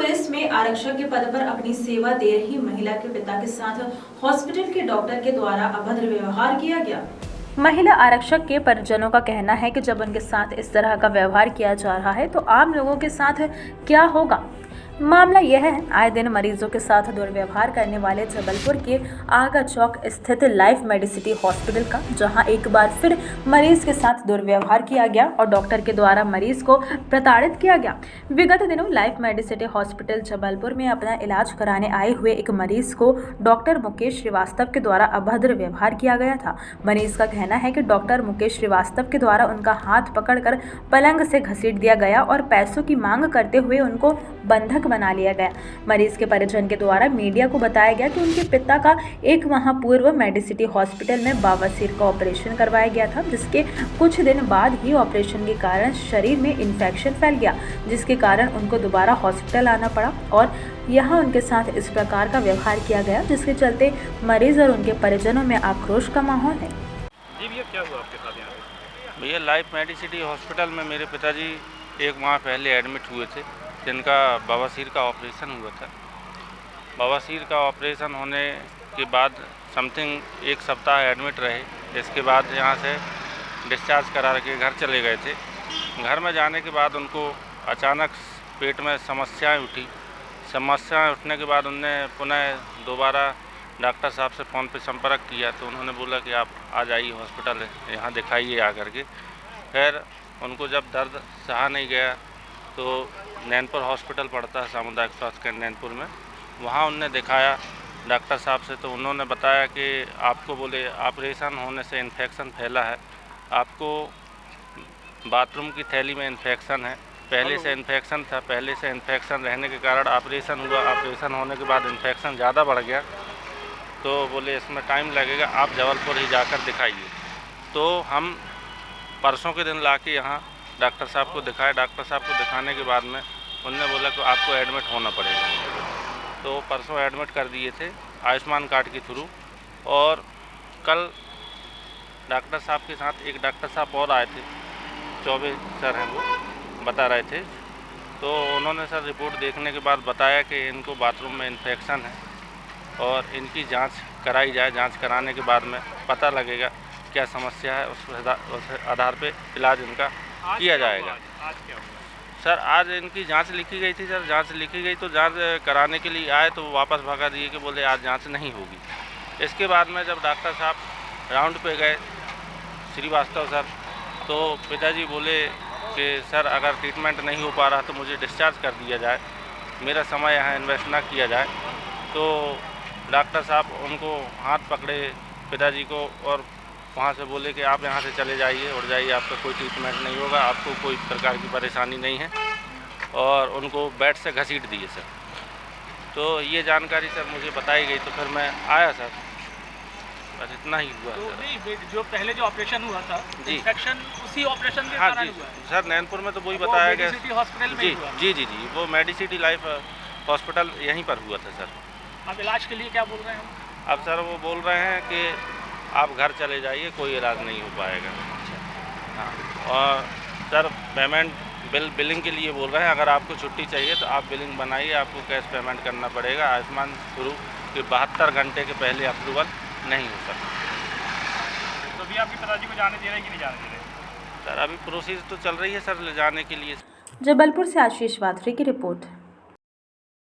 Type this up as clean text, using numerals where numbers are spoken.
Police में आरक्षक के पद पर अपनी सेवा दे रही महिला के पिता के साथ हॉस्पिटल के डॉक्टर के द्वारा अभद्र व्यवहार किया गया। महिला आरक्षक के परिजनों का कहना है कि जब उनके साथ इस तरह का व्यवहार किया जा रहा है तो आम लोगों के साथ क्या होगा। मामला यह है, आए दिन मरीजों के साथ दुर्व्यवहार करने वाले जबलपुर के आगा चौक स्थित लाइफ मेडिसिटी हॉस्पिटल का, जहां एक बार फिर मरीज के साथ दुर्व्यवहार किया गया और डॉक्टर के द्वारा मरीज को प्रताड़ित किया गया। विगत दिनों लाइफ मेडिसिटी हॉस्पिटल जबलपुर में अपना इलाज कराने आए हुए एक मरीज को डॉक्टर मुकेश श्रीवास्तव के द्वारा अभद्र व्यवहार किया गया था। मरीज का कहना है कि डॉक्टर मुकेश श्रीवास्तव के द्वारा उनका हाथ पकड़कर पलंग से घसीट दिया गया और पैसों की मांग करते हुए उनको बंधक बना लिया गया। मरीज के परिजन के द्वारा मीडिया को बताया गया कि उनके पिता का एक माह पूर्व मेडिसिटी हॉस्पिटल में बवासीर का ऑपरेशन करवाया गया था, जिसके कुछ दिन बाद ही ऑपरेशन के कारण शरीर में इन्फेक्शन फैल गया, जिसके कारण उनको दोबारा हॉस्पिटल आना पड़ा और यहाँ उनके साथ इस प्रकार का व्यवहार किया गया, जिसके चलते मरीज और उनके परिजनों में आक्रोश का माहौल है। जी भैया, क्या हुआ आपके साथ यहाँ पे? भैया, लाइफ मेडिसिटी हॉस्पिटल में मेरे पिताजी एक माह पहले एडमिट हुए थे, जिनका बवासीर का ऑपरेशन हुआ था। बवासीर का ऑपरेशन होने के बाद समथिंग एक सप्ताह एडमिट रहे। इसके बाद यहाँ से डिस्चार्ज करा के घर चले गए थे। घर में जाने के बाद उनको अचानक पेट में समस्याएं उठी। समस्याएं उठने के बाद उनने पुनः दोबारा डॉक्टर साहब से फ़ोन पे संपर्क किया, तो उन्होंने बोला कि आप आ जाइए हॉस्पिटल, यहाँ दिखाइए आकर के। फिर उनको जब दर्द सहा नहीं गया तो नैनपुर हॉस्पिटल पड़ता है सामुदायिक स्वास्थ्य केंद्र नैनपुर में, वहाँ उनने दिखाया डॉक्टर साहब से। तो उन्होंने बताया कि आपको बोले ऑपरेशन होने से इन्फेक्शन फैला है, आपको बाथरूम की थैली में इन्फेक्शन है, पहले से इन्फेक्शन था, पहले से इन्फेक्शन रहने के कारण ऑपरेशन हुआ, ऑपरेशन होने के बाद इन्फेक्शन ज़्यादा बढ़ गया, तो बोले इसमें टाइम लगेगा, आप जबलपुर ही जाकर दिखाइए। तो हम परसों के दिन ला के यहाँ डॉक्टर साहब को दिखाया। डॉक्टर साहब को दिखाने के बाद में उन्होंने बोला कि आपको एडमिट होना पड़ेगा। तो परसों एडमिट कर दिए थे आयुष्मान कार्ड के थ्रू। और कल डॉक्टर साहब के साथ एक डॉक्टर साहब और आए थे, चौबे सर हैं, वो बता रहे थे। तो उन्होंने सर रिपोर्ट देखने के बाद बताया कि इनको बाथरूम में इन्फेक्शन है और इनकी जांच कराई जाए। जांच कराने के बाद में पता लगेगा क्या समस्या है, उस आधार पे इलाज इनका किया जाएगा। आज क्या हुआ? सर, आज इनकी जांच लिखी गई थी। सर, जांच लिखी गई तो जांच कराने के लिए आए तो वापस भगा दिए कि बोले आज जांच नहीं होगी। इसके बाद में जब डॉक्टर साहब राउंड पे गए, श्रीवास्तव सर, तो पिताजी बोले कि सर अगर ट्रीटमेंट नहीं हो पा रहा तो मुझे डिस्चार्ज कर दिया जाए, मेरा समय यहाँ इन्वेस्ट ना किया जाए। तो डॉक्टर साहब उनको हाथ पकड़े पिताजी को और वहाँ से बोले कि आप यहाँ से चले जाइए, उड़ जाइए, आपका कोई ट्रीटमेंट नहीं होगा, आपको कोई प्रकार की परेशानी नहीं है, और उनको बेड से घसीट दिए सर। तो ये जानकारी सर मुझे बताई गई तो फिर मैं आया सर, बस इतना ही हुआ। तो नहीं, जो पहले जो ऑपरेशन हुआ था, इन्फेक्शन उसी ऑपरेशन के हाँ कारण जी हुआ है? सर, नैनपुर में तो वही बताया गया। मेडिसिटी हॉस्पिटल में जी हुआ? जी जी जी, वो मेडिसिटी लाइफ हॉस्पिटल यहीं पर हुआ था सर। अब इलाज के लिए क्या बोल रहे हैं? अब सर वो बोल रहे हैं कि आप घर चले जाइए, कोई इलाज नहीं हो पाएगा। हाँ, और सर पेमेंट बिलिंग के लिए बोल रहे हैं, अगर आपको छुट्टी चाहिए तो आप बिलिंग बनाइए, आपको कैश पेमेंट करना पड़ेगा। आयुष्मान शुरू के 72 घंटे के पहले अप्रूवल नहीं हो सकता। तो अभी आपके पिताजी को जाने दे रहे हैं कि नहीं जाने दे रहे? सर अभी प्रोसेस तो चल रही है सर ले जाने के लिए। जबलपुर से आशीष वात्री की रिपोर्ट।